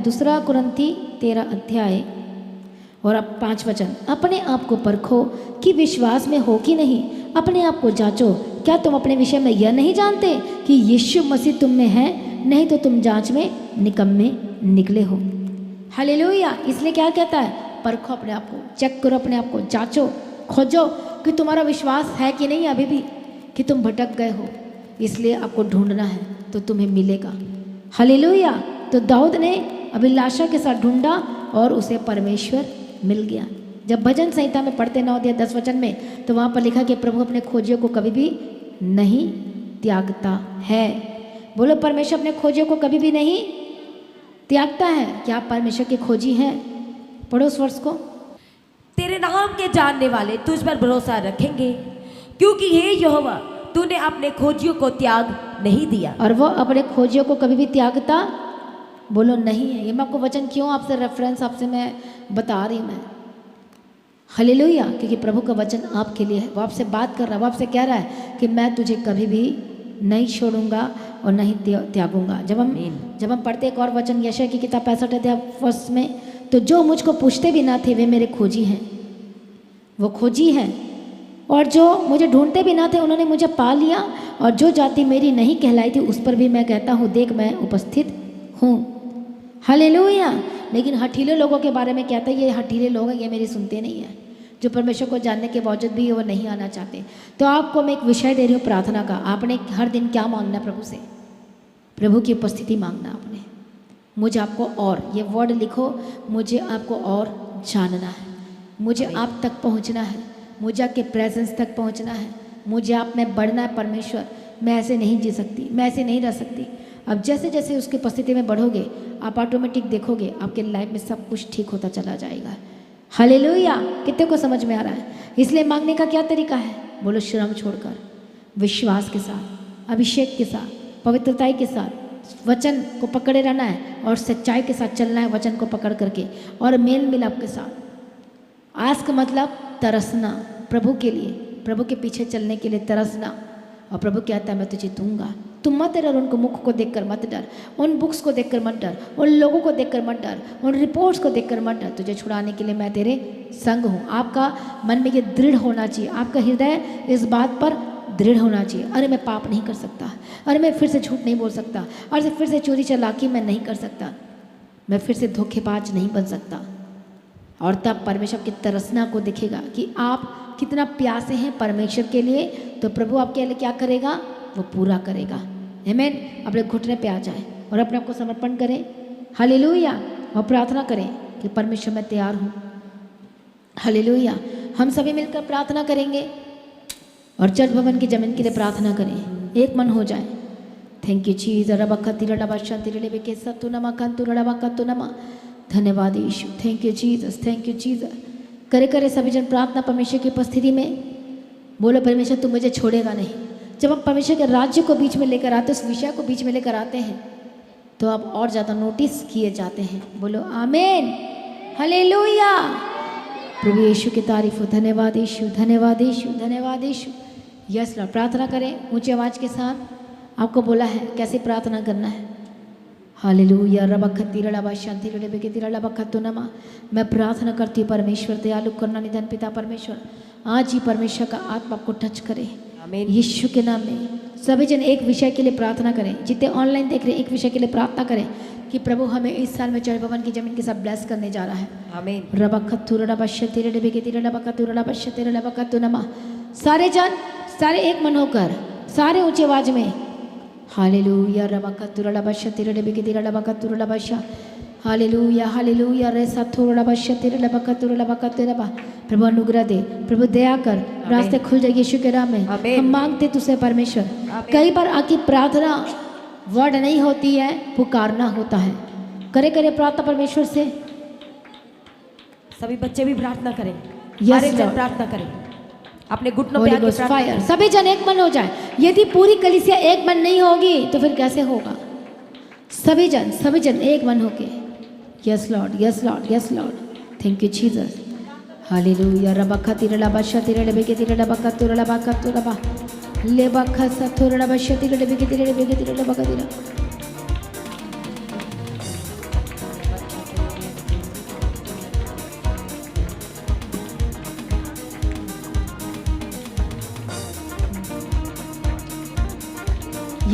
दूसरा कुरिन्थी 13 अध्याय और अब 5 वचन। अपने आप को परखो कि विश्वास में हो कि नहीं, अपने आप को जांचो, क्या तुम अपने विषय में यह नहीं जानते कि यीशु मसीह तुम में है, नहीं तो तुम जांच में निकम्मे निकले हो। हालेलुया। इसलिए क्या कहता है, परखो अपने आप को, चेक करो अपने आप को, जांचो, खोजो कि तुम्हारा विश्वास है कि नहीं अभी भी, कि तुम भटक गए हो। इसलिए आपको ढूंढना है तो तुम्हें मिलेगा। हालेलुया। तो दाऊद ने अभिलाषा के साथ ढूंढा और उसे परमेश्वर मिल गया। जब भजन संहिता में पढ़ते 9 अध्याय 10 वचन में, तो वहाँ पर लिखा कि प्रभु अपने खोजियों को कभी भी नहीं त्यागता है। बोलो, परमेश्वर अपने खोजियों को कभी भी नहीं त्यागता है। क्या आप परमेश्वर के खोजी हैं? पढ़ो उस वर्ष को। तेरे नाम के जानने वाले तुझ पर भरोसा रखेंगे, क्योंकि हे यहोवा तूने अपने खोजियों को त्याग नहीं दिया। और वो अपने खोजियों को कभी भी त्यागता, बोलो, नहीं है। ये मैं आपको वचन क्यों आपसे रेफरेंस आपसे मैं बता रही हूँ मैं। हालेलुया। क्योंकि प्रभु का वचन आपके लिए है, वो आपसे बात कर रहा है, वो आपसे कह रहा है कि मैं तुझे कभी भी नहीं छोड़ूंगा और नहीं त्यागूंगा। जब हम पढ़ते एक और वचन यशायाह की किताब 65 अध्याय वर्ष में, तो जो मुझको पूछते भी ना थे वे मेरे खोजी हैं, वो खोजी हैं। और जो मुझे ढूंढते भी ना थे उन्होंने मुझे पा लिया। और जो जाति मेरी नहीं कहलाई थी उस पर भी मैं कहता हूँ, देख मैं उपस्थित हूँ। हालेलुया। लेकिन हठीले लोगों के बारे में कहता है, ये हठीले लोग हैं, ये मेरी सुनते नहीं हैं, जो परमेश्वर को जानने के बावजूद भी वो नहीं आना चाहते। तो आपको मैं एक विषय दे रही हूँ प्रार्थना का। आपने हर दिन क्या मांगना है प्रभु से? प्रभु की उपस्थिति मांगना आपने। मुझे आपको और, ये वर्ड लिखो, मुझे आपको और जानना है, मुझे आप तक पहुँचना है, मुझे आपके प्रेजेंस तक पहुँचना है, मुझे आप में बढ़ना है। परमेश्वर, मैं ऐसे नहीं जी सकती, मैं ऐसे नहीं रह सकती। अब जैसे जैसे उसकी उपस्थिति में बढ़ोगे, आप ऑटोमेटिक देखोगे आपके लाइफ में सब कुछ ठीक होता चला जाएगा। हालेलुया। कितने को समझ में आ रहा है? इसलिए मांगने का क्या तरीका है? बोलो, श्रम छोड़कर, विश्वास के साथ, अभिषेक के साथ, पवित्रताई के साथ, वचन को पकड़े रहना है और सच्चाई के साथ चलना है, वचन को पकड़ करके, और मेल मिलाप के साथ। आस्क मतलब तरसना प्रभु के लिए, प्रभु के पीछे चलने के लिए तरसना। और प्रभु कहता है मैं तुझे दूंगा। तुम मत डर, उनको मुख को देखकर मत डर, उन बुक्स को देखकर मत डर, उन लोगों को देखकर मत डर, उन रिपोर्ट्स को देखकर मत डर। तुझे छुड़ाने के लिए मैं तेरे संग हूँ। आपका मन में ये दृढ़ होना चाहिए, आपका हृदय इस बात पर दृढ़ होना चाहिए। अरे मैं पाप नहीं कर सकता, अरे मैं फिर से झूठ नहीं बोल सकता, अरे फिर से चोरी चालाकी मैं नहीं कर सकता, मैं फिर से धोखेबाज नहीं बन सकता। और तब परमेश्वर की तरसना को दिखेगा कि आप कितना प्यासे हैं परमेश्वर के लिए। तो प्रभु आपके लिए क्या करेगा? वो पूरा करेगा। आमीन। अपने घुटने पे आ जाए और अपने आप को समर्पण करें। हालेलुया। और प्रार्थना करें कि परमेश्वर मैं तैयार हूँ। हालेलुया। हम सभी मिलकर प्रार्थना करेंगे और चर्च भवन की जमीन के लिए प्रार्थना करें, एक मन हो जाए। Thank you Jesus. धन्यवाद यीशु। Thank you Jesus, thank you Jesus. करे करे सभी जन प्रार्थना परमेश्वर की उपस्थिति में। बोलो, परमेश्वर तू मुझे छोड़ेगा नहीं। जब हम परमेश्वर के राज्य को बीच में लेकर आते हैं, उस विषय को बीच में लेकर आते हैं, तो अब और ज़्यादा नोटिस किए जाते हैं। बोलो आमीन। हालेलुया। प्रभु यीशु की तारीफ हो। धन्यवाद यीशु, धन्यवाद यीशु, धन्यवाद यीशु। Yes Lord. प्रार्थना करें ऊंची आवाज़ के साथ। आपको बोला है कैसे प्रार्थना करना है। हालेलुया। नमा। मैं प्रार्थना करती हूँ परमेश्वर दयालु करुणा निधन पिता परमेश्वर, आज ही परमेश्वर का आत्मा आपको टच करे यीशु के नाम में। सभी जन एक विषय के लिए प्रार्थना करें, जितने ऑनलाइन देख रहे हैं एक विषय के लिए प्रार्थना करें कि प्रभु हमें इस साल में चर्च भवन की जमीन के साथ ब्लेस करने जा रहा है। आमीन। सारे जन, सारे एक मन होकर, सारे ऊंची आवाज में हालेलुया। Hallelujah, hallelujah. प्रभु अनुग्रह दे, प्रभु दया कर, रास्ते खुल जाए यीशु के नाम में। हम मांगते तुझसे परमेश्वर। कई बार आपकी प्रार्थना वर्ड नहीं होती है, पुकारना होता है। करे करे प्रार्थना परमेश्वर से। सभी बच्चे भी प्रार्थना करें, हर एक जन प्रार्थना करें, अपने घुटनों पे आके प्रार्थना करें। सभी जन एक मन हो जाए। यदि पूरी कलीसिया एक मन नहीं होगी तो फिर कैसे होगा? सभी जन एक मन होके। Yes Lord, yes Lord, yes Lord. Thank you Jesus. Hallelujah.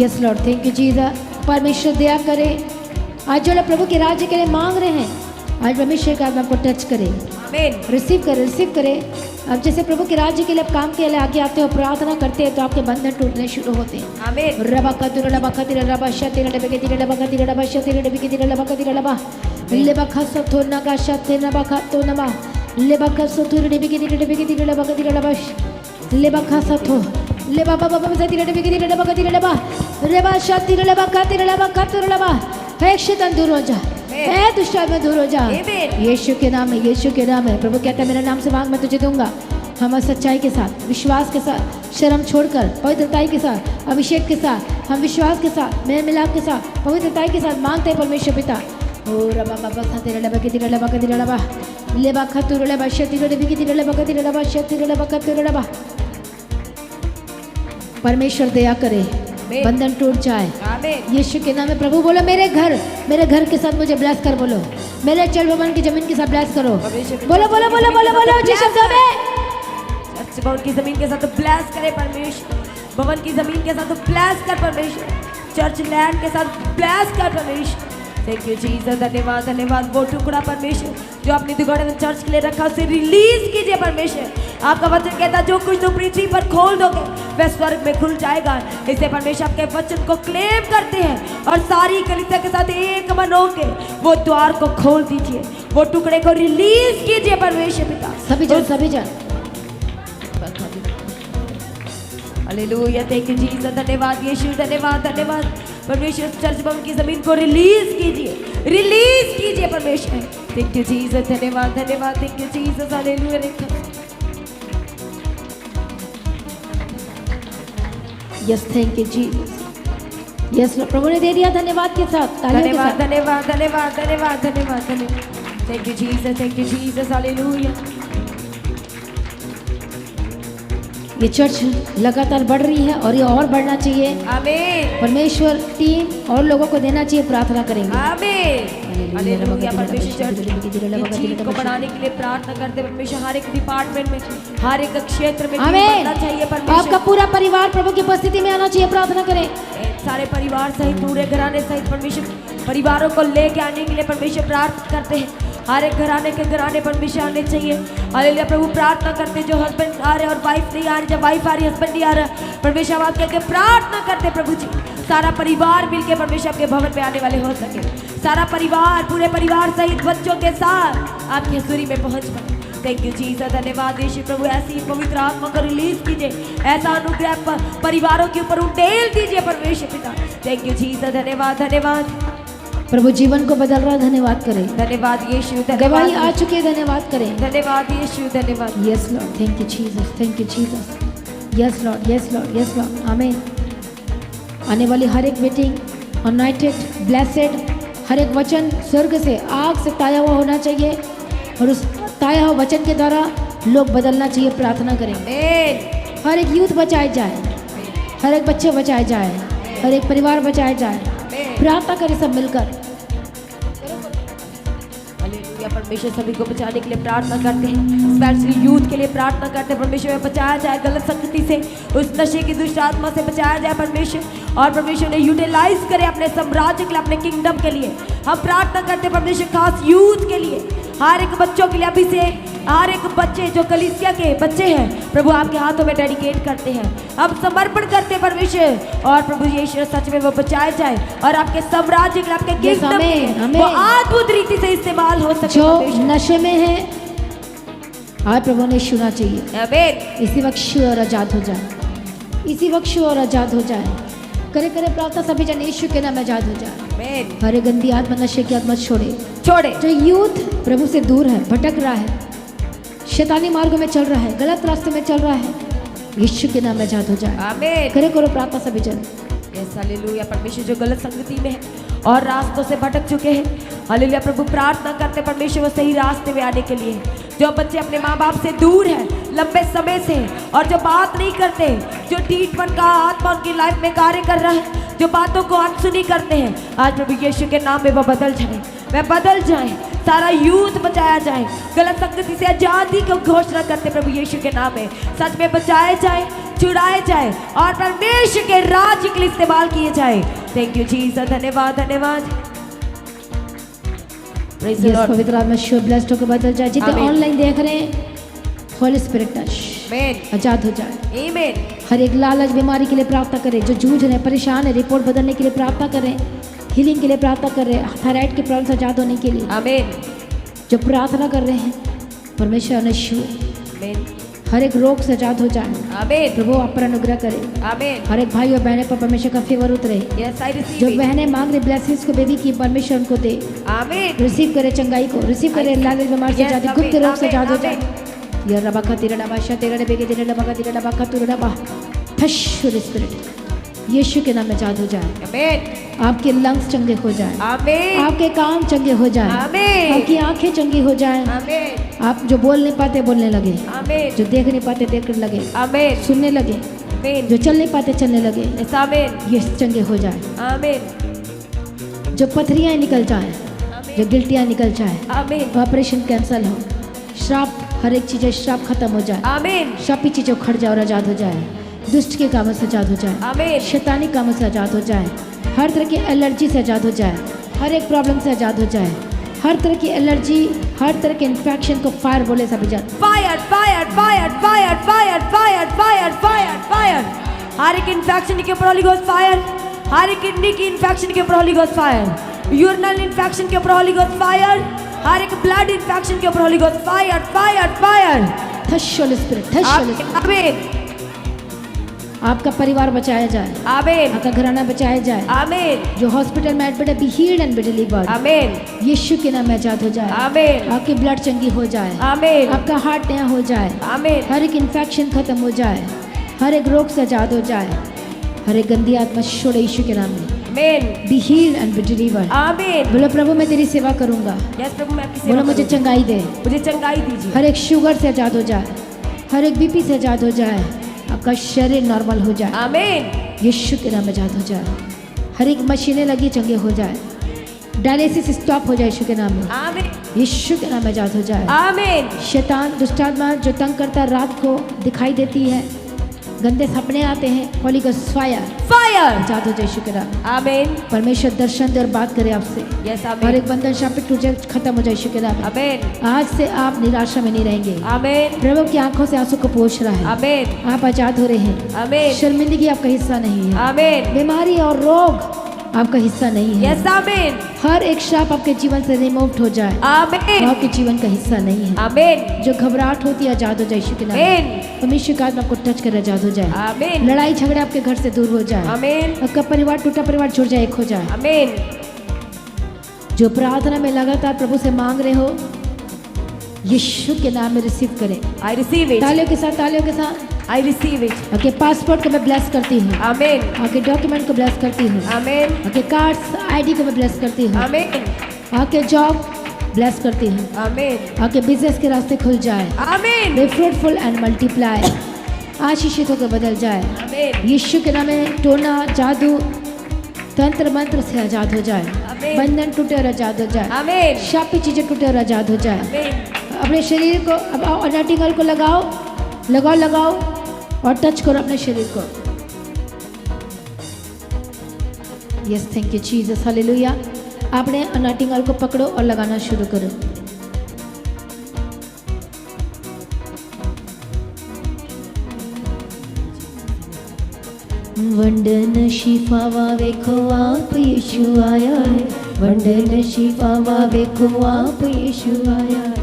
Yes Lord, thank you Jesus. परमेश्वर दया करे। आज जो लोग प्रभु के राज्य के लिए मांग रहे हैं, आज परमेश्वर का आपको टच करे, आमीन। रिसीव करे, रिसीव करे। अब जैसे प्रभु के राज्य के लिए आप काम के लिए आगे आते हो, प्रार्थना करते हैं, तो आपके बंधन टूटने शुरू होते हैं। आमीन। रबा कतुर लबा खतिर रबा शतिर लबे के तिर लबा खतिर लबा शतिर लबे के तिर लबा खतिर लबा लेबा खसो थो नगा शतिर नबा खतो नमा लेबा खसो थो लबे के तिर लबा खतिर लबा लेबा खसो थो लेबा बाबा बाबा शतिर लबे के तिर लबा खतिर लबा रेबा शतिर लबा खतिर लबा खतिर लबा। हे शैतान दूर हो जा, हे दुष्ट आत्मा दूर हो जा, यीशु के नाम में, यीशु के नाम में। प्रभु कहता है मेरे नाम से मांग मैं तुझे दूंगा। हम सच्चाई के साथ, विश्वास के साथ, शर्म छोड़कर पवित्रताई के साथ, अभिषेक के साथ, हम विश्वास के साथ, मेल मिलाप के साथ, पवित्रताई के साथ मांगते हैं परमेश्वर पिता। ओ रबा बाबा खातिर लबा के तिर लबा के तिर लबा लेबा खतुर लबा शतिर लबे के तिर लबा के तिर लबा शतिर लबा खतुर लबा। परमेश्वर दया करे, बंधन टूट जाए आमीन। यीशु के नाम में। प्रभु बोलो मेरे घर के साथ मुझे ब्लेस कर, बोलो मेरे चल भवन की जमीन के साथ ब्लेस करो, बोलो बोलो बोलो बोलो बोलो जी शब्दों में। चर्च भवन की जमीन के साथ ब्लेस करे परमेश्वर, भवन की जमीन के साथ ब्लेस कर परमेश्वर, चर्च लैंड के साथ ब्लेस कर परमेश्वर। थैंक यू जीसस, धन्यवाद धन्यवाद। वो टुकड़ा परमेश्वर जो आपने दुगड़े चर्च के लिए रखा, उसे रिलीज कीजिए परमेश्वर। आपका वचन कहता है जो कुछ तुम पृथ्वी पर खोल दोगे वह स्वर्ग में खुल जाएगा। इससे परमेश्वर आपके वचन को क्लेम करते हैं और सारी कलीसिया के साथ एक मन होके वो द्वार को खोल दीजिए, वो टुकड़े को रिलीज कीजिए परमेश्वर पिता। सभी जन हालेलुया, थैंक यू जीसस, धन्यवाद यीशु, धन्यवाद धन्यवाद। परमेश्वर चर्च भवन की जमीन को रिलीज कीजिए परमेश्वर। थैंक यू जीसस, धन्यवाद धन्यवाद, thank you Jesus, hallelujah. Yes thank you Jesus, yes प्रभु ने दे दिया धन्यवाद के साथ, धन्यवाद धन्यवाद धन्यवाद धन्यवाद धन्यवाद धन्यवाद। Thank you Jesus, hallelujah. ये चर्च लगातार बढ़ रही है और ये और बढ़ना चाहिए। आमीन। परमेश्वर टीम और लोगों को देना चाहिए, प्रार्थना करेंगे। आमीन। हालेलुया। परमेश्वर चर्च टीम को बढ़ाने के लिए प्रार्थना करते परमेश्वर, हर एक डिपार्टमेंट में, हर एक क्षेत्र में बढ़ना चाहिए परमेश्वर। आपका पूरा परिवार प्रभु की उपस्थिति में आना चाहिए, प्रार्थना करें। सारे परिवार सहित, पूरे घराने सहित परमेश्वर परिवारों को लेके आने के लिए परमेश्वर प्रार्थना करते हैं। हर एक घराने परमेश्वर आने चाहिए। हालेलुया। प्रभु प्रार्थना करते जो हस्बैंड आ रहे और वाइफ नहीं आ रही, जब वाइफ आ रही हस्बैंड नहीं आ रहा, परमेश्वर आप कहते प्रार्थना करते प्रभु जी सारा परिवार मिलके परमेश्वर आपके भवन में आने वाले हो सके। सारा परिवार, पूरे परिवार सहित बच्चों के साथ आपकी हजूरी में पहुंच पाए। थैंक यू जीसस, धन्यवाद यीशु। प्रभु ऐसी पवित्र आत्मा को रिलीज कीजिए, ऐसा अनुग्रह परिवारों के ऊपर उंडेल दीजिए परमेश्वर पिता। थैंक यू जीसस, धन्यवाद धन्यवाद। प्रभु जीवन को बदल रहा है, धन्यवाद करें। धन्यवाद यीशु, गवाही आ चुकी है, धन्यवाद करें। धन्यवाद यीशु, धन्यवाद। Yes Lord, thank you Jesus, thank you Jesus. Yes Lord, yes Lord, yes Lord, आमीन। आने वाली हर एक मीटिंग अनॉइंटेड, ब्लेसेड, हर एक वचन स्वर्ग से आग से ताया हुआ होना चाहिए और उस ताया हुआ वचन के द्वारा लोग बदलना चाहिए, प्रार्थना करें। हर एक यूथ बचाए जाए, हर एक बच्चे बचाए जाए, हर एक परिवार बचाए जाए, प्रार्थना करें सब मिलकर। हालेलुया। परमेश्वर सभी को बचाने के लिए प्रार्थना करते हैं, स्पेशली यूथ के लिए प्रार्थना करते हैं परमेश्वर में बचाया जाए गलत संगति से, उस नशे की दुष्ट आत्मा से बचाया जाए परमेश्वर, और परमेश्वर ने यूटिलाइज करे अपने साम्राज्य के लिए, अपने किंगडम के लिए। हम प्रार्थना करते हैं परमेश्वर खास यूथ के लिए, हर एक बच्चों के लिए, अभी से हर एक बच्चे जो कलीसिया के बच्चे हैं प्रभु आपके हाथों में डेडिकेट करते हैं, अब समर्पण करते हैं परमेश्वर, और प्रभु यीशु सच में वो बचाए जाए और आपके साम्राज्य के, आपके किंगडम में वो अद्भुत रीति से इस्तेमाल हो सके। जो नशे में है आज प्रभु ने छूना चाहिए, आमीन। इसी वक्त छू और आजाद हो जाए, इसी वक्त छू और आजाद हो जाए। करे करे प्रार्थना सभी जन यीशु के नाम आजाद हो जाए। आमीन। हर एक गंदी आत्मा नशे की आत्मा छोड़े। जो यूथ प्रभु से दूर है, भटक रहा है, शैतानी मार्गों में चल रहा है, गलत रास्ते में चल रहा है, यीशु के नाम में आजाद हो जाए। आमीन। करे करो प्रार्थना सभी जन। Yes, hallelujah. परमेश्वर जो गलत संगति में है और रास्तों से भटक चुके हैं, हालेलुया, प्रभु प्रार्थना करते परमेश्वर वो सही रास्ते में आने के लिए। जो बच्चे अपने माँ बाप से दूर हैं लंबे समय से और जो बात नहीं करते, जो टीटपन का आत्मा उनकी लाइफ में कार्य कर रहा है, जो बातों को अनसुनी करते हैं, आज प्रभु यीशु के नाम में वो बदल जाए, वह बदल जाए, सारा यूथ बचाया जाए, गलत संगति से आजादी को घोषणा करते प्रभु यीशु के नाम में, सच में बचाए जाए, छुड़ाए जाए और परमेश्वर के राज्य के लिए इस्तेमाल किए जाए। थैंक यू जीसस, धन्यवाद धन्यवाद। Praise the yes Lord. पवित्र आत्मा शुभ ब्लेस्ड होकर बदल जाए। जितने Amen. ऑनलाइन देख रहे हैं, होली स्पिरिट टच Amen. आजाद हो जाए। Amen. हर एक लालच बीमारी के लिए प्रार्थना करें, जो जूझ रहे हैं, परेशान है, रिपोर्ट बदलने के लिए प्रार्थना करें, हीलिंग के लिए प्रार्थना कर रहे हैं, थायराइड की प्रॉब्लम से आजाद होने के लिए Amen. जो प्रार्थना कर रहे हैं, परमेश्वर ने छुए, Amen. हर एक रोग से आजाद हो जाए। Amen. प्रभु आप पर अनुग्रह करे, Amen. हर एक भाई और बहनों पर परमेश्वर का फेवर उतरे। Yes, I receive जो it. बहनें मांग रही ब्लेसिंग्स को बेबी की, परमेश्वर उनको दे। Amen. रिसीव करे चंगाई को, रिसीव करे लालच बीमार से Yes, आजादी, Amen, गुप्त रोग से Amen, आजाद हो जाए। Amen. या रबा का तेरा डबा शा तेरा डबे के तेरा डबा का तेरा डबा का तेरा डबा फश स्पिरिट यीशु के नाम में आजाद हो जाए। Amen. आपके लंग्स चंगे हो जाए, Amen. आपके कान चंगे हो जाए, Amen. आपकी आंखें चंगी हो जाए, Amen. आप जो बोल नहीं पाते बोलने लगे, Amen. जो देख नहीं पाते देखने लगे, Amen. सुनने लगे, Amen. जो चल नहीं पाते चलने लगे, Yes, Amen. ये चंगे हो जाए। Amen. जो पथरियाँ निकल जाए, जो गिल्टियाँ निकल जाए, Amen. ऑपरेशन कैंसल हो, श्राप हर एक चीज़ें श्राप खत्म हो जाए, Amen. श्रापी चीज़ें उखड़ जाए और आजाद हो जाए, दुष्ट के कामों से आजाद हो जाए, Amen. शैतानी कामों से आजाद हो जाए, हर तरह की एलर्जी से आजाद हो जाए, हर एक प्रॉब्लम से आजाद हो जाए, हर तरह की एलर्जी, हर तरह के इन्फेक्शन को फायर बोले सब जाए। Fire, fire, fire, fire, fire, fire, fire, fire, fire. हर एक इन्फेक्शन के ऊपर होली गोस्ट फायर, हर एक किडनी की इन्फेक्शन के ऊपर Holy Ghost fire, urinal infection के ऊपर होली गोस्ट फायर, हर एक ब्लड इन्फेक्शन के ऊपर Holy Ghost fire, fire, fire. Touch Holy Spirit, touch Holy Spirit. आमीन, आपका परिवार बचाया जाए, आमीन, आपका घराना बचाया जाए, आमीन, जो हॉस्पिटल में एडमिट है be healed and be delivered, आमीन, यीशु के नाम में आजाद हो जाए, आमीन, आपकी ब्लड चंगी हो जाए, आमीन, आपका हार्ट नया हो जाए, आमीन, हर एक इन्फेक्शन खत्म हो जाए, हर एक रोग से आजाद हो जाए, हर एक गंदी आत्मा छोड़े यीशु के नाम में। आमीन, B healed and be delivered. आमीन। बोलो प्रभु मैं तेरी सेवा करूंगा, यस प्रभु मैं आपकी सेवा बोलो मुझे करूंगी। चंगाई दे, मुझे चंगाई दीजिए। हर एक शुगर से आजाद हो जाए, हर एक बीपी से आजाद हो जाए, आपका शरीर नॉर्मल हो जाए, आमीन, यीशु के नाम में आजाद हो जाए, हर एक मशीनें लगी चंगे हो जाए, डायलिसिस स्टॉप हो जाए यीशु के नाम में, आमीन, यीशु के नाम में आजाद हो जाए। आमीन, शैतान दुष्टात्मा जो तंग करता रात को दिखाई देती है, गंदे सपने आते हैं, होली गोस्ट फायर फायर, आजाद हो जाए यीशु के नाम। आमीन, परमेश्वर दर्शन दे और बात करे आपसे, यस हर आमीन, एक बंधन शापित टूट जाए, खत्म हो जाए यीशु के नाम। आमीन, आज से आप निराशा में नहीं रहेंगे, आमीन, प्रभु की आंखों से आंसू को पोंछ रहा है, आमीन, आप आजाद हो रहे हैं, आमीन, शर्मिंदगी आपका हिस्सा नहीं है, आमीन, बीमारी और रोग आपका हिस्सा नहीं है, यस आमीन, हर एक श्राप आपके जीवन से रिमूव हो जाए, वो आमीन, आपके जीवन का हिस्सा नहीं है। आमीन, जो घबराहट होती है आजाद हो जाए यीशु के नाम में। आमीन, परमेश्वर का आत्मा आपको टच कर आजाद हो जाए, आमीन, लड़ाई झगड़े आपके घर से दूर हो जाए, आमीन, आपका परिवार टूटा परिवार जुड़ जाए, एक हो जाए। आमीन, जो प्रार्थना में लगातार प्रभु से मांग रहे हो, यीशु के नाम में रिसीव करें। आई रिसीव इट, तालियों के साथ, तालियों के साथ। आई रिसीव इट, आपके पासपोर्ट को मैं ब्लेस करती हूँ, आमीन, आपके डॉक्यूमेंट को ब्लेस करती हूँ, आमीन, आपके कार्ड्स आईडी को मैं ब्लेस करती हूँ, आमीन, आपके जॉब ब्लेस करती हूँ, आमीन, आपके बिजनेस के रास्ते खुल जाए, आमीन, बी फ्रूटफुल एंड मल्टीप्लाई, आशीषित होकर बदल जाए। आमीन, यीशु के नाम में टोना जादू तंत्र मंत्र से आजाद हो जाए, आमीन, बंधन टूटे और आजाद हो जाए, आमीन, शापी चीजें टूटे और आजाद हो जाए। आमीन, अपने शरीर को अब अनाटिंग ऑयल को लगाओ, लगाओ लगाओ और टच करो अपने शरीर को। Yes thank you Jesus, hallelujah. आपने अनाटिंग ऑयल को पकड़ो और लगाना शुरू करो। वंदन शिफावा वेखो आप यीशु आया है, वंदन शिफावा वेखो आप यीशु आया है,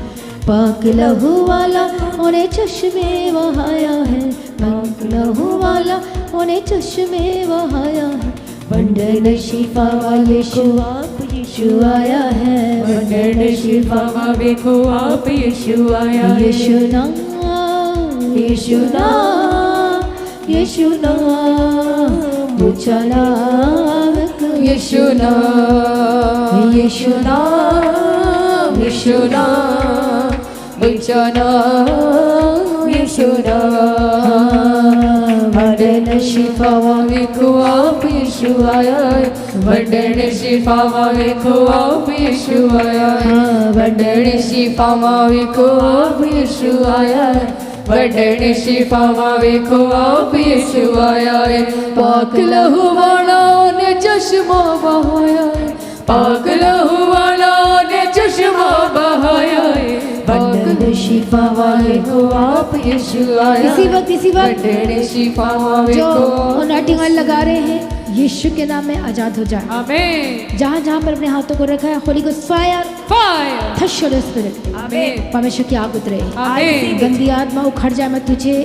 पाक लहू वाला उन्हें चश्मे वहाया है, पाक लहू वाला उन्हें चश्मे वहाया है, वंदन शिफावा वेखो आप यीशु आया है, वंदन शिफावा वेखो आप यीशु आया है, यीशु नाम, यीशु नाम, यीशु नाम, ऊंचा नाम, यीशु नाम, यीशु नाम, यीशु नाम, ऊंचा नाम, यीशु नाम। वंदन शिफावा वेखो आप यीशु आया है, वंदन शिफावा वेखो आप यीशु आया है, वंदन शिफावा वेखो आप यीशु आया है, वंडने शिफावा वेखो आप यीशु आया है पाक लहू वाला ने चश्मा बहाया है पाक लहू वाला ने चश्मा बहाया है वंडने शिफावा वेखो आप यीशु आया इसी वक्त वंडने शिफावा जो वेखो नाटिंग लगा रहे हैं यीशु के नाम में आजाद हो जाए। आमीन जहाँ जहाँ पर अपने हाथों को रखा है Holi Ghost fire fire touch your spirit आमीन परमेश्वर की आग उतरे आमीन गंदी आत्मा उखड़ जाए मैं तुझे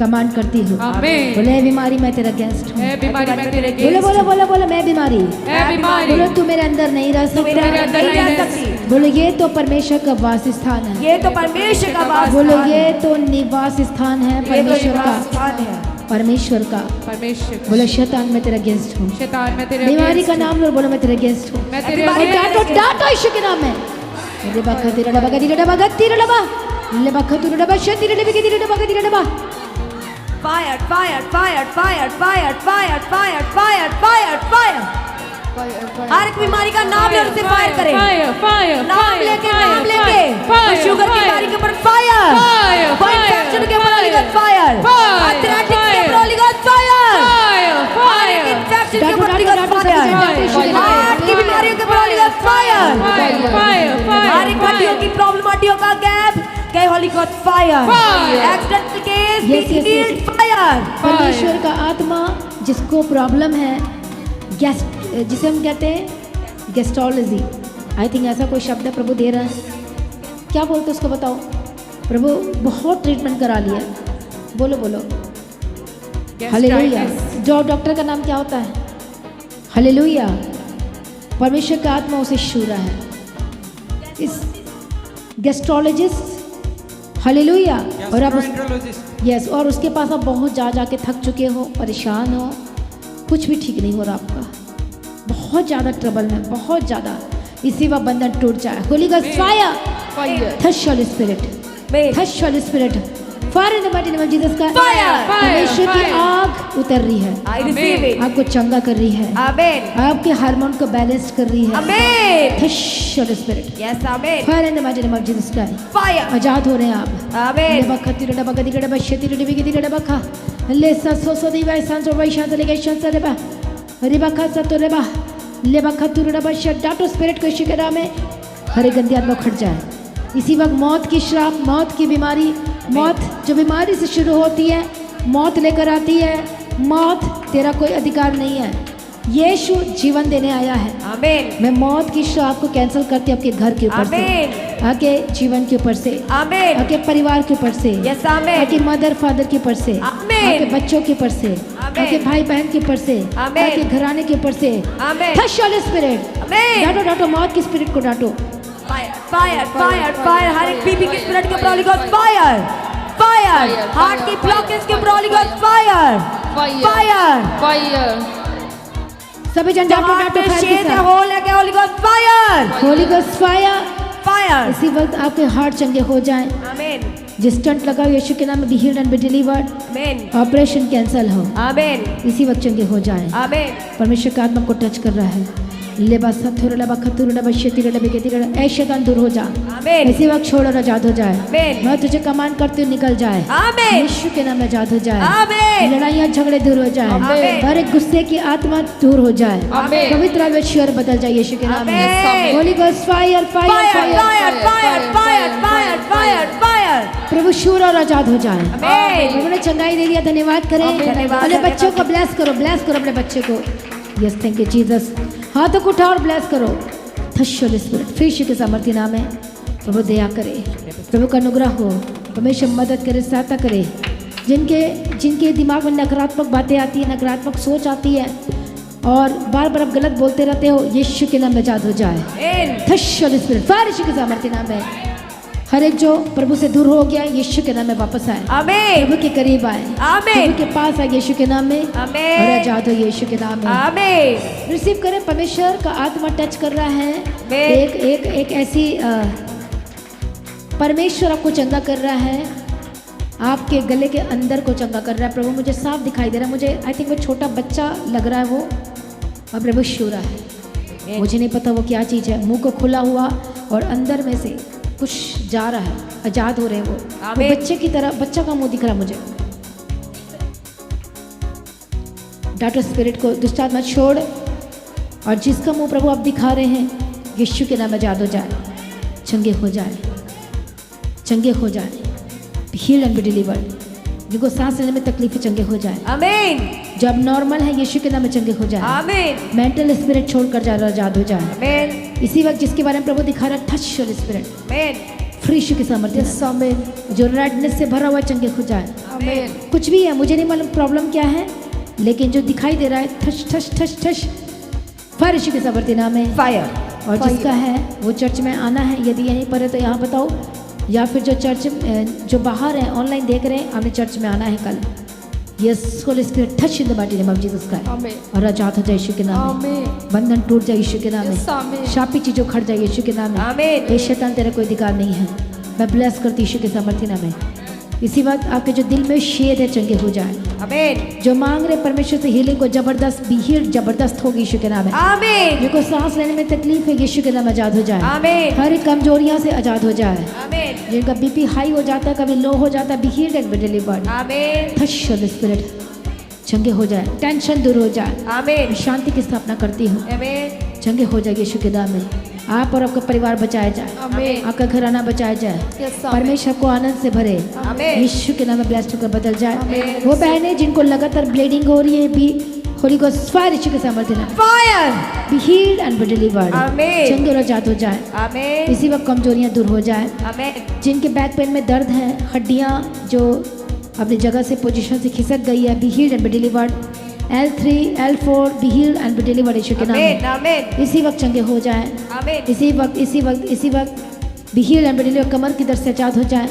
कमांड करती हूँ आमीन बोले "ए बीमारी मैं तेरा गेस्ट हूँ है बीमारी में तेरे बोले बोले बोले बोले मैं बीमारी है बीमारी बोले तू मेरे अंदर नहीं रह मेरे सकता अंदर नहीं रह सकती बोले ये तो परमेश्वर का वास स्थान है ये तो परमेश्वर का वास बोले स्थान ये है। तो निवास स्थान है ये तो परमेश्वर निवास का स्थान है परमेश्वर का परमेश्वर बोले शैतान मैं तेरा गेस्ट हूँ शैतान में तेरे बीमारी का नाम लो बोलो मैं तेरा गेस्ट हूँ मैं तेरे और डांटो डांटो यीशु के नाम में रे बखा तेरा डबा गदी डबा गत्ती डबा ले बखा तू डबा शती डबा गदी डबा गदी डबा Fire, fire, fire, fire, fire, fire, fire, fire, fire, fire. हर एक बीमारी का नाम ले और उसे फायर करें। फायर फायर नाम लेके तो शुगर की बीमारी के ऊपर फायर, इन्फेक्शन के ऊपर होली गॉड फायर, आर्थराइटिस के ऊपर holy God fire, fire infection के ऊपर होली गॉड फायर, हार्ट की बीमारियों के ऊपर होली गॉड फायर, फायर हर एक हड्डियों की प्रॉब्लम हड्डियों का गैप के holy God fire, accident case Yes, yes, healed fire, परमेश्वर का आत्मा जिसको प्रॉब्लम है गैस्ट जिसे हम कहते हैं गेस्ट्रोलॉजी आई थिंक ऐसा कोई शब्द है प्रभु दे रहा है क्या बोलते उसको बताओ प्रभु बहुत ट्रीटमेंट करा लिया बोलो बोलो हालेलुया जो डॉक्टर का नाम क्या होता है हालेलुया परमेश्वर का आत्मा उसे छू रहा है इस गेस्ट्रोलॉजिस्ट हालेलुया और आप यस और उसके पास आप बहुत जा के थक चुके हो परेशान हो कुछ भी ठीक नहीं हो रहा आपका बहुत ज़्यादा ट्रबल में बहुत ज़्यादा इसी वक्त बंधन टूट जाए Holi ghost fire touch your spirit touch your spirit fire in the mighty name of Jesus का परमेश्वर की आग उतर रही है I receive it. आपको चंगा कर रही है Amen. आपके हार्मोन को बैलेंस कर रही है Amen. Touch your spirit Yes, amen. Fire in the mighty name of Jesus का Fire. आजाद हो रहे हैं आप Amen. ले बखती रे डबा गदी रे बशती रे बिगदी रे बखा ले सो सो दी वाई सांस वाई शांत ले गई शांत रे बा रे बखा सतो रे बा ले बखा तू रे बश डाटो स्पिरिट को शिकरा में हरे गंदी आत्मा खट जाए इसी वक्त मौत की श्राप मौत की बीमारी मौत जो बीमारी से शुरू होती है मौत लेकर आती है मौत तेरा कोई अधिकार नहीं है यीशु जीवन देने आया है Amen. मैं मौत की श्राप को कैंसिल करती हूँ आपके घर के ऊपर से Amen. आपके जीवन के ऊपर से Amen. आपके परिवार के ऊपर से Yes, amen. आपके मदर फादर के ऊपर से Amen. आपके बच्चों के ऊपर से Amen. आपके भाई बहन के ऊपर से Amen. आपके घराने के ऊपर से Amen. Touch your spirit Amen. डांटो डांटो मौत की स्पिरिट को डांटो Fire, fire, fire, fire. हर एक बीबी की स्पिरिट के ऊपर Holi ghost fire, fire. Heart की ब्लॉकेज के ऊपर Holi ghost fire, fire. Fire सभी जन डांटो हार्ट डांटो में फायर के छेद है साथ होल है के Holi ghost fire, Holi Ghost fire fire. इसी वक्त आपके हार्ट चंगे हो जाएं Amen. जिस स्टंट लगाओ यीशु के नाम में B healed and be delivered Amen. Operation cancel हो Amen. इसी वक्त चंगे हो जाएं Amen. परमेश्वर का आत्मा को टच कर रहा है लेबा सथुर लेबा खतुर लेबा शेती लेबा गेती लेबा ऐ शैतान दूर हो जा Amen. इसी वक्त छोड़ और आजाद हो जाए Amen. मैं तुझे कमांड करती हूँ निकल जाए Amen. यीशु के नाम में आजाद हो जाए Amen. लड़ाइयाँ झगड़े दूर हो जाए Amen. हर एक गुस्से की आत्मा दूर हो जाए Amen. पवित्र आत्मा बदल जाए यीशु के नाम में Amen. Holi Ghost fire fire Fire, fire fire, fire, fire, fire, fire, fire. प्रभु शूर और आजाद हो जाए Amen. प्रभु ने चंगाई दे दिया धन्यवाद करें धन्यवाद, अपने धन्यवाद। बच्चों को ब्लेस करो अपने बच्चे को यस थैंक यू जीसस हाथों को उठाओ और ब्लेस करो थशोल स्पिरिट फिर यीशु के सामर्थ्य नाम है प्रभु दया करे प्रभु का अनुग्रह हो परमेश्वर मदद करे सहायता करे जिनके दिमाग में नकारात्मक बातें आती है नकारात्मक सोच आती है और बार बार आप गलत बोलते रहते हो यीशु के नाम में आजाद हो जाए Amen. थशोल स्पिरिट फायर यीशु के सामर्थ्य नाम है हर एक जो प्रभु से दूर हो गया यीशु के नाम में वापस आए Amen. प्रभु के करीब आए Amen. प्रभु के पास आए यीशु के नाम में Amen. और आजाद हो यीशु के नाम में Amen. रिसीव करें परमेश्वर का आत्मा टच कर रहा है Amen. एक ऐसी परमेश्वर आपको चंगा कर रहा है आपके गले के अंदर को चंगा कर रहा है प्रभु मुझे साफ दिखाई दे रहा है मुझे आई थिंक वो छोटा बच्चा लग रहा है वो और प्रभु छू रहा है मुझे नहीं पता वो क्या चीज़ है मुंह को खुला हुआ और अंदर में से कुछ जा रहा है, आजाद हो रहे हैं वो आमीन। बच्चे की तरह, बच्चा का मुंह दिख रहा मुझे। डाटा स्पिरिट को दुष्ट आत्मा छोड़, और जिसका मुंह प्रभु आप दिखा रहे हैं यीशु के नाम में आजाद हो जाए, चंगे हो जाए, चंगे हो जाए, हील एंड बी डिलीवर्ड। जिनको सांस लेने में तकलीफ है चंगे हो जाए, आमीन जो अब नॉर्मल है यीशु के नाम में चंगे हो जाए, आमीन मेंटल स्पिरिट छोड़कर जा रहा आजाद हो जाए। आमीन इसी वक्त जिसके बारे में प्रभु दिखा रहा है टच योर स्पिरिट, आमीन फ्री यीशु की सामर्थ्य से। आमीन जो रेडनेस से भरा हुआ चंगे हो जाए, आमीन कुछ भी है मुझे नहीं मालूम प्रॉब्लम क्या है, लेकिन जो दिखाई दे रहा है ठश ठश ठश ठश फायर यीशु के सामर्थ्य नाम में। फायर और जिसका है वो चर्च में आना है, यदि यहीं पर है तो यहाँ बताओ, या फिर जो चर्च जो बाहर है ऑनलाइन देख रहे हैं, आपने चर्च में आना है कल। Yes Holi spirit touch in the mighty name of Jesus का, आमीन और आजाद हो जाए यीशु के नाम में, आमीन बंधन टूट जाए यीशु के नाम में, यस आमीन शापी चीजों खड़ जाए यीशु के नाम में। आमीन ये शैतान तेरा कोई अधिकार नहीं है, मैं ब्लेस करती यीशु के सामर्थ्य नाम में। इसी वक्त आपके जो दिल में शेद है चंगे हो जाए, आमीन जो मांग रहे परमेश्वर से हीलिंग को, जबरदस्त बी हील्ड, जबरदस्त होगी यीशु के नाम में। आमीन जिनको सांस लेने में तकलीफ है यीशु के नाम आजाद हो जाए, आमीन हर एक कमजोरियां से आजाद हो जाए। आमीन जिनका बीपी हाई हो जाता है, कभी लो हो जाता है, be healed and be delivered. आमीन टच योर स्पिरिट, चंगे हो जाए, टेंशन दूर हो जाए, आमीन मैं शांति की स्थापना करती हूँ, आमीन चंगे हो जाए यीशु के नाम में। आप और आपका परिवार बचाया जाए, आमीन आपका घराना बचाया जाए, यस आमीन परमेश्वर को आनंद से भरे, आमीन यीशु के नाम में ब्लेस्ड होकर बदल जाए। आमीन। वो बहनें जिनको लगातार ब्लीडिंग हो रही है, भी होली को फायर यीशु के सामर्थ्य नाम, fire B healed and be delivered, आमीन चंगे और आजाद हो जाए। आमीन इसी वक्त कमजोरियां दूर हो जाए। आमीन जिनके बैक पेन में दर्द है, हड्डियां जो अपनी जगह से पोजीशन से खिसक गई है, be healed and be delivered. L3 L4 be healed and be delivered यीशु के नाम आमीन में। आमीन इसी वक्त चंगे हो जाए, आमीन इसी वक्त be healed and be delivered. कमर की दर्द से आजाद हो जाए,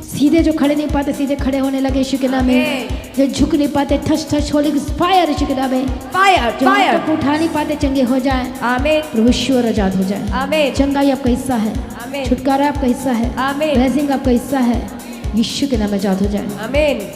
सीधे जो खड़े नहीं पाते सीधे खड़े होने लगे यीशु के नाम में। आमीन। जो झुक नहीं पाते ठस ठस होली फायर यीशु के नाम में। फायर जो फायर हाथों को उठा नहीं पाते चंगे हो जाए, आमीन प्रभु ईश्वर आजाद हो जाए। आमीन चंगाई आपका हिस्सा है, आमीन छुटकारा आपका हिस्सा है, आमीन ब्लेसिंग आपका हिस्सा है, यीशु के नाम में आजाद हो जाए। आमीन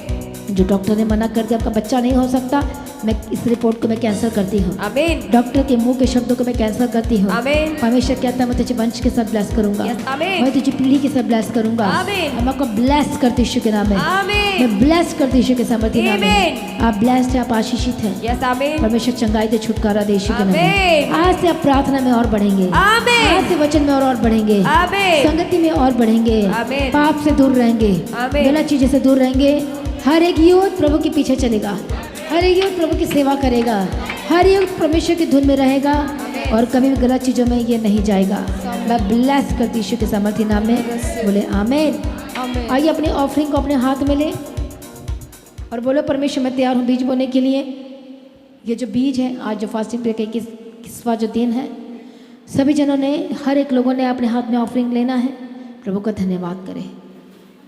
जो डॉक्टर ने मना कर दिया आपका बच्चा नहीं हो सकता, मैं इस रिपोर्ट को मैं कैंसिल करती हूँ। आमीन डॉक्टर के मुंह के शब्दों को मैं कैंसिल करती हूँ। आमीन परमेश्वर कहता है मैं तुझे वंश के साथ ब्लेस करूंगा, यस आमीन मैं तुझे पीढ़ी के साथ ब्लेस करूंगा। आमीन। मैं आपको ब्लेस करती यीशु के नाम में, आमीन मैं ब्लेस करती यीशु के सामर्थ्य नाम में। आमीन। आप ब्लेस्ड है, आप आशीषित है। यस आमीन परमेश्वर चंगाई दे, छुटकारा दे यीशु के नाम में। आमीन। आज से आप प्रार्थना में और बढ़ेंगे, आमीन आज से वचन में और बढ़ेंगे, आमीन संगति में और बढ़ेंगे, आमीन। पाप से दूर रहेंगे, आमीन। गलत चीजों से दूर रहेंगे। हर एक यूथ प्रभु के पीछे चलेगा, हर एक यूथ प्रभु की सेवा करेगा, हर यूथ परमेश्वर की धुन में रहेगा, और कभी भी गलत चीजों में ये नहीं जाएगा। मैं ब्लेस करती यीशु के सामर्थ्य नाम में, बोले आमीन। आमीन आइए अपनी ऑफरिंग को अपने हाथ में ले और बोलो परमेश्वर मैं तैयार हूँ बीज बोने के लिए। ये जो बीज है, आज जो फास्टिंग पीरियड का 21वां जो दिन है, सभी जनों ने, हर एक लोगों ने अपने हाथ में ऑफरिंग लेना है। प्रभु का धन्यवाद करें।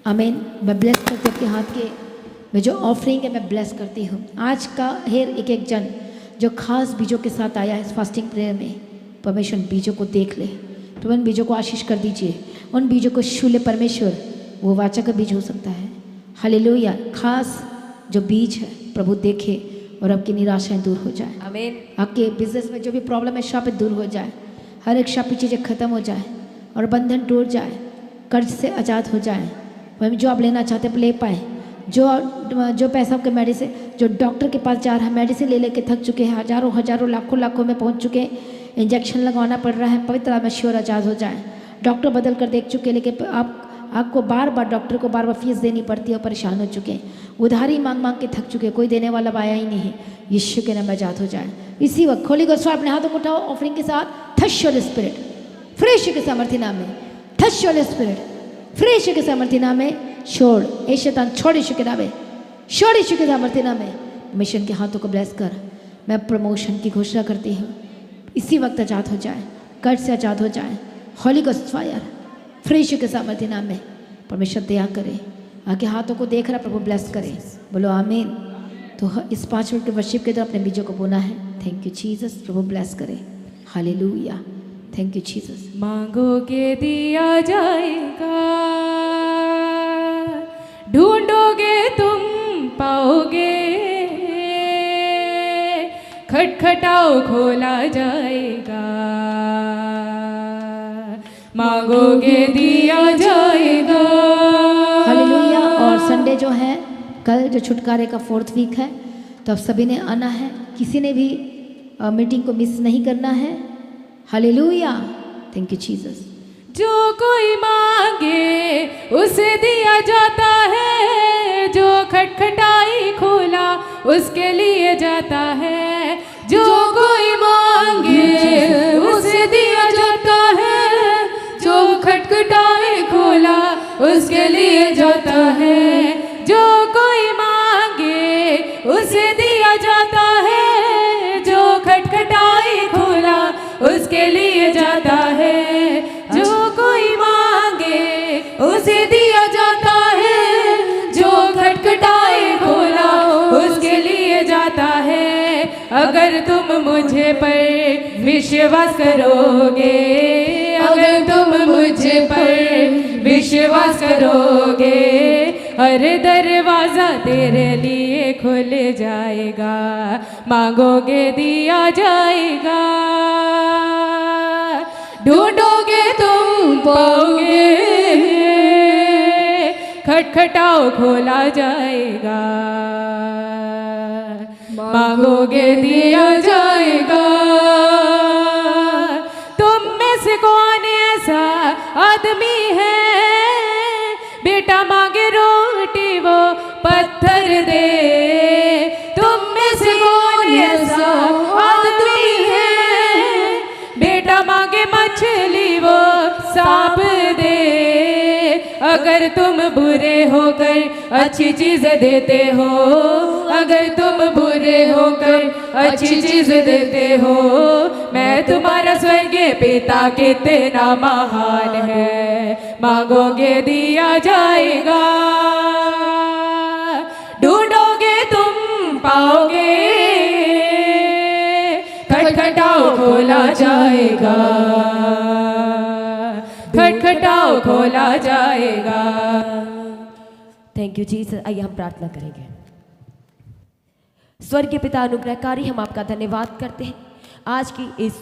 आमीन। मैं ब्लेस करती हूँ आपके हाथ के, मैं जो ऑफरिंग है मैं ब्लेस करती हूँ। आज का हर एक एक जन जो खास बीजों के साथ आया है इस फास्टिंग प्रेयर में, परमेश्वर बीजों को देख ले, तो उन बीजों को आशीष कर दीजिए, उन बीजों को छू ले परमेश्वर। वो वाचा का बीज हो सकता है, हालेलुया। खास जो बीज है प्रभु देखे और आपकी निराशाएं दूर हो जाए, आमीन आपके बिजनेस में जो भी प्रॉब्लम है शापित दूर हो जाए, हर एक शापी चीज़ें खत्म हो जाए और बंधन टूट जाए, कर्ज से आज़ाद हो जाए, वही जो आप लेना चाहते हैं ले पाए। जो पैसा आपके मेडिसिन, जो डॉक्टर के पास जा रहा है, मेडिसिन ले लेके थक चुके हैं, हजारों हजारों लाखों लाखों में पहुंच चुके हैं, इंजेक्शन लगवाना पड़ रहा है, पवित्र आत्मा श्योर आज़ाद हो जाए। डॉक्टर बदल कर देख चुके, लेकिन आपको बार बार डॉक्टर को बार बार फीस देनी पड़ती है और परेशान हो चुके हैं, उधारी मांग मांग के थक चुके हैं, कोई देने वाला आया ही नहीं है। यीशु के नाम में आज़ाद हो जाए। इसी वक्त खोली गोस्वा अपने हाथों को उठाओ ऑफरिंग के साथ। थश योर स्पिरिट, फ्री यीशु के सामर्थ्य नाम में। थश योर स्पिरिट, फ्री यीशु के सामर्थ्य नाम में। छोड़ ए शैतान, छोड़ यीशु के नाम में, छोड़ यीशु के सामर्थ्य नाम में। मिशन के हाथों को ब्लेस कर। मैं प्रमोशन की घोषणा करती हूँ, इसी वक्त आज़ाद हो जाए, कर्ज से आज़ाद हो जाए। होली गोस्ट फायर, फ्री यीशु के सामर्थ्य नाम में। परमेश्वर दया करे, आगे हाथों को देख रहा प्रभु ब्लेस करे, बोलो आमीन। तो इस 5 मिनट के वर्शिप के द्वारा अपने बीजों को बोना है। Thank you Jesus, Prabhu bless करे, हालेलुया, थैंक यू जीसस। मांगोगे दिया जाएगा, ढूंढोगे तुम पाओगे, खटखटाओ खोला जाएगा। मांगो मांगोगे दिया जाएगा। हालेलुया। और संडे जो है कल जो छुटकारे का 4th वीक है, तो अब सभी ने आना है, किसी ने भी मीटिंग को मिस नहीं करना है। Hallelujah, thank you Jesus. जो कोई मांगे उसे दिया जाता है, जो खटखटाई खोला उसके लिए जाता है। जो कोई मांगे उसे दिया जाता है, जो खटखटाई खोला उसके लिए जाता है। जो कोई मांगे उसे दिया जाता है, जो खटखटाई खोला उसके लिए जाता है। जो कोई मांगे उसे दिया जाता है, जो खटखटाई खोला उसके लिए जाता है। अगर तुम मुझे पर विश्वास करोगे, अगर तुम मुझे पर विश्वास करोगे, हर दरवाजा तेरे लिए खुल जाएगा। मांगोगे दिया जाएगा, ढूंढोगे तुम पाओगे, खटखटाओ खोला जाएगा। मांगोगे दिया जाएगा। तुम में से कौन ऐसा आदमी है, बेटा मांगे रोटी वो पत्थर दे। तुम में से कौन ऐसा आदमी है, बेटा मांगे मछली वो सांप दे। अगर तुम बुरे होकर अच्छी चीज देते हो, अगर तुम बुरे होकर अच्छी चीज देते हो, मैं तुम्हारा स्वर्गीय पिता कितना महान है। मांगोगे दिया जाएगा, ढूंढोगे तुम पाओगे, खटखटाओ खोला जाएगा, खटखटाओ खोला जाएगा। Thank you Jesus. आइए हम प्रार्थना करेंगे। स्वर्गीय पिता अनुग्रहकारी, हम आपका धन्यवाद करते हैं आज की इस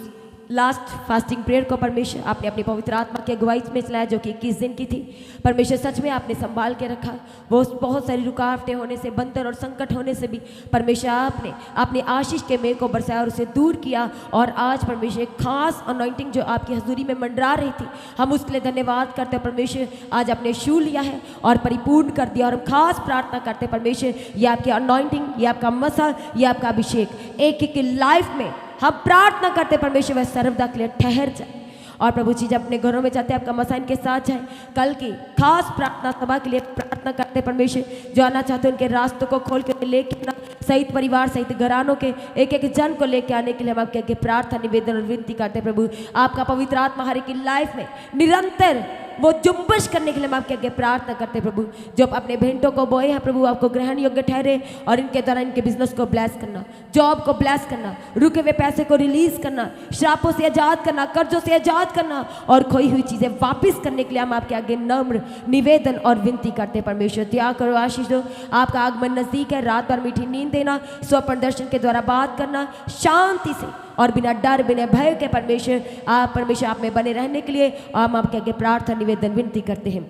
लास्ट फास्टिंग प्रेयर को परमेश्वर आपने अपनी पवित्र आत्मा की अगुवाई में चलाया, जो कि 21 दिन की थी। परमेश्वर सच में आपने संभाल के रखा। वो बहुत सारी रुकावटें होने से, बंधन और संकट होने से भी परमेश्वर आपने अपनी आशीष के मेघ को बरसाया और उसे दूर किया। और आज परमेश्वर एक खास अनॉइंटिंग जो आपकी हजूरी में मंडरा रही थी, हम उसके लिए धन्यवाद करते हैं। परमेश्वर आज आपने छू लिया है और परिपूर्ण कर दिया। और हम खास प्रार्थना करते हैं परमेश्वर, ये आपकी अनॉइंटिंग, ये आपका मसा, ये आपका अभिषेक एक एक की लाइफ में हम प्रार्थना करते परमेश्वर वह सर्वदा के लिए ठहर जाए। और प्रभु जी जब अपने घरों में जाते हैं आपका मसा इनके साथ जाए। कल की खास प्रार्थना सभा के लिए प्रार्थना करते परमेश्वर, जो आना चाहते हैं उनके रास्तों को खोल के लेके आना, सहित परिवार सहित घरानों के एक एक जन को लेके आने के लिए हम आपके आगे प्रार्थना निवेदन और विनती करते हैं। प्रभु आपका पवित्र आत्मा हर एक की लाइफ में निरंतर वो जुम्बश करने के लिए हम आपके आगे प्रार्थना करते हैं। प्रभु जो अपने भेंटों को बोए हैं प्रभु आपको ग्रहण योग्य ठहरे, और इनके द्वारा इनके बिजनेस को ब्लेस करना, जॉब को ब्लेस करना, रुके हुए पैसे को रिलीज करना, श्रापों से आजाद करना, कर्जों से आजाद करना, और खोई हुई चीजें वापस करने के लिए हम आपके आगे नम्र निवेदन और विनती करते हैं। परमेश्वर दया करो, आशीष दो। आपका आगमन नजदीक है। रात भर मीठी नींद देना, स्वप्न दर्शन के द्वारा बात करना, शांति से और बिना डर बिना भय के परमेश्वर आप में बने रहने के लिए हम आपके आगे प्रार्थना निवेदन विनती करते हैं।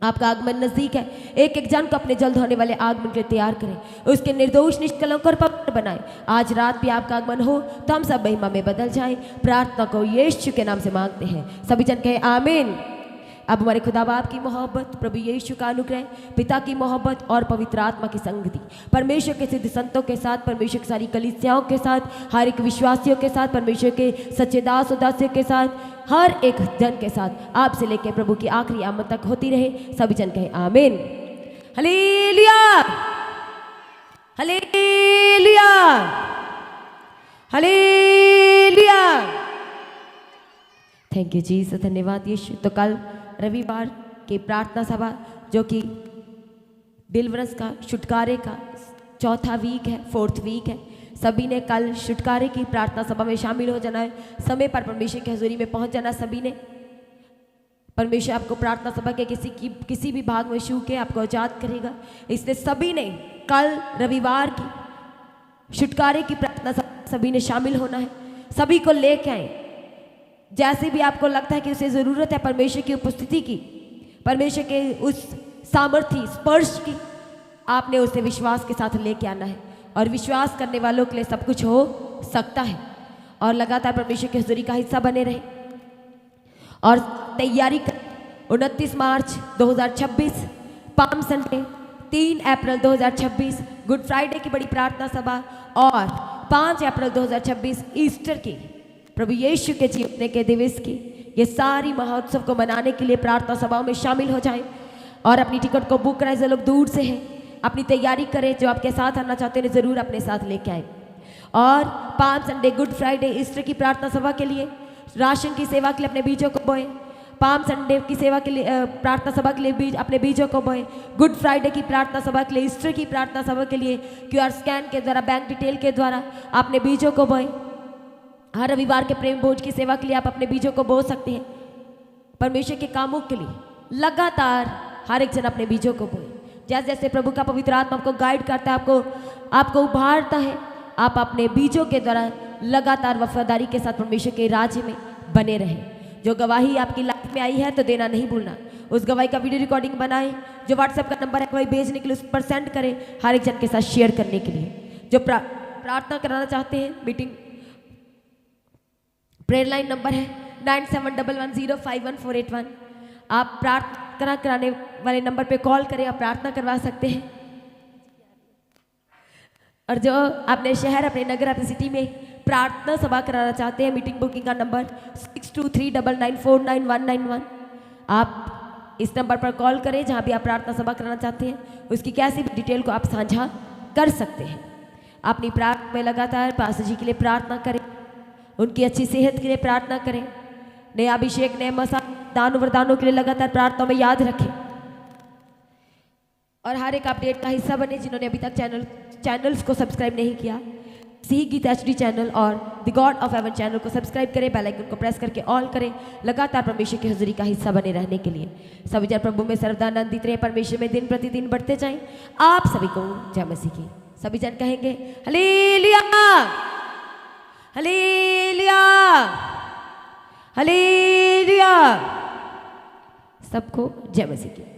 आपका आगमन नजदीक है। एक एक जन को अपने जल्द होने वाले आगमन के लिए तैयार करें, उसके निर्दोष निष्कलंक और पवित्र बनाए। आज रात भी आपका आगमन हो तो हम सब महिमा में बदल जाएं। प्रार्थना को यीशु के नाम से मांगते हैं। सभी जन कहें आमीन। अब हमारे खुदा बाप की मोहब्बत, प्रभु यीशु का अनुग्रह, पिता की मोहब्बत और पवित्र आत्मा की संगति, परमेश्वर के सिद्ध संतों के साथ, परमेश्वर की सारी कलीसियाओं के साथ, हर एक विश्वासियों के साथ, परमेश्वर के सच्चे दास और दासियों के साथ, हर एक जन के साथ आपसे लेकर प्रभु की आखिरी आमद तक होती रहे। सभी जन कहें आमीन। Hallelujah, hallelujah, hallelujah. Thank you Jesus, धन्यवाद यीशु। तो कल रविवार की प्रार्थना सभा जो कि डिलीवरेंस का, छुटकारे का चौथा वीक है, 4th वीक है, सभी ने कल छुटकारे की प्रार्थना सभा में शामिल हो जाना है। समय पर परमेश्वर की हजूरी में पहुंच जाना सभी ने। परमेश्वर आपको प्रार्थना सभा के किसी भी भाग में छू के आपको आजाद करेगा। इसलिए सभी ने कल रविवार की छुटकारे की प्रार्थना सभा सभी ने शामिल होना है। सभी को लेके आए। जैसे भी आपको लगता है कि उसे ज़रूरत है परमेश्वर की उपस्थिति की, परमेश्वर के उस सामर्थ्य स्पर्श की, आपने उसे विश्वास के साथ लेके आना है। और विश्वास करने वालों के लिए सब कुछ हो सकता है। और लगातार परमेश्वर की हुजूरी का हिस्सा बने रहे और तैयारी कर। 29 मार्च 2026 पाम संडे, 3 अप्रैल 2026 गुड फ्राइडे की बड़ी प्रार्थना सभा और 5 अप्रैल 2026 ईस्टर की, प्रभु यीशु के जीवने के दिवस की, ये सारी महोत्सव को मनाने के लिए प्रार्थना सभाओं में शामिल हो जाएं और अपनी टिकट को बुक कराएं। जो लोग दूर से हैं अपनी तैयारी करें, जो आपके साथ आना चाहते हैं ज़रूर अपने साथ लेके आए। और 5 संडे, गुड फ्राइडे, ईस्टर की प्रार्थना सभा के लिए, राशन की सेवा के लिए अपने बीजों को बोएं। पाम संडे की सेवा के लिए, प्रार्थना सभा के लिए अपने बीजों को बोएं। गुड फ्राइडे की प्रार्थना सभा के लिए, ईस्टर की प्रार्थना सभा के लिए QR स्कैन के द्वारा, बैंक डिटेल के द्वारा अपने बीजों को बोएं। हर रविवार के प्रेम भोज की सेवा के लिए आप अपने बीजों को बो सकते हैं। परमेश्वर के कामों के लिए लगातार हर एक जन अपने बीजों को बोए। जैसे जैसे प्रभु का पवित्र आत्मा आपको गाइड करता है, आपको उभारता है, आप अपने बीजों के द्वारा लगातार वफादारी के साथ परमेश्वर के राज्य में बने रहें। जो गवाही आपकी लाइफ में आई है तो देना नहीं भूलना। उस गवाही का वीडियो रिकॉर्डिंग बनाएं, जो व्हाट्सएप का नंबर है वही भेजने के लिए उस पर सेंड करें, हर एक जन के साथ शेयर करने के लिए। जो प्रार्थना कराना चाहते हैं, मीटिंग प्रेयर लाइन नंबर है 9711051481। आप प्रार्थना कराने वाले नंबर पे कॉल करें, आप प्रार्थना करवा सकते हैं। और जो अपने शहर, अपने नगर, अपनी सिटी में प्रार्थना सभा कराना चाहते हैं, मीटिंग बुकिंग का नंबर 6239949191। आप इस नंबर पर कॉल करें जहां भी आप प्रार्थना सभा कराना चाहते हैं, उसकी कैसी भी डिटेल को आप साझा कर सकते हैं। अपनी प्रार्थना में लगातार पास्टर जी के लिए प्रार्थना करें, उनकी अच्छी सेहत के लिए प्रार्थना करें, नया अभिषेक, नए मसा, दान वरदानों के लिए लगातार प्रार्थना में याद रखें। और हर एक अपडेट का हिस्सा बने। जिन्होंने अभी तक चैनल्स को सब्सक्राइब नहीं किया, सी गीत HD चैनल और the God of haven channel को सब्सक्राइब करें, बेल आइकन को प्रेस करके ऑल करें, लगातार परमेश्वर की हुजूरी का हिस्सा बने रहने के लिए। सभी जन प्रभु में सर्वदा आनंदित रहे, परमेश्वर में दिन प्रतिदिन बढ़ते जाएं। आप सभी को जय मसीह की। सभी जन कहेंगे हालेलुया, हालेलुया, हालेलुया। सबको जय मसीह की।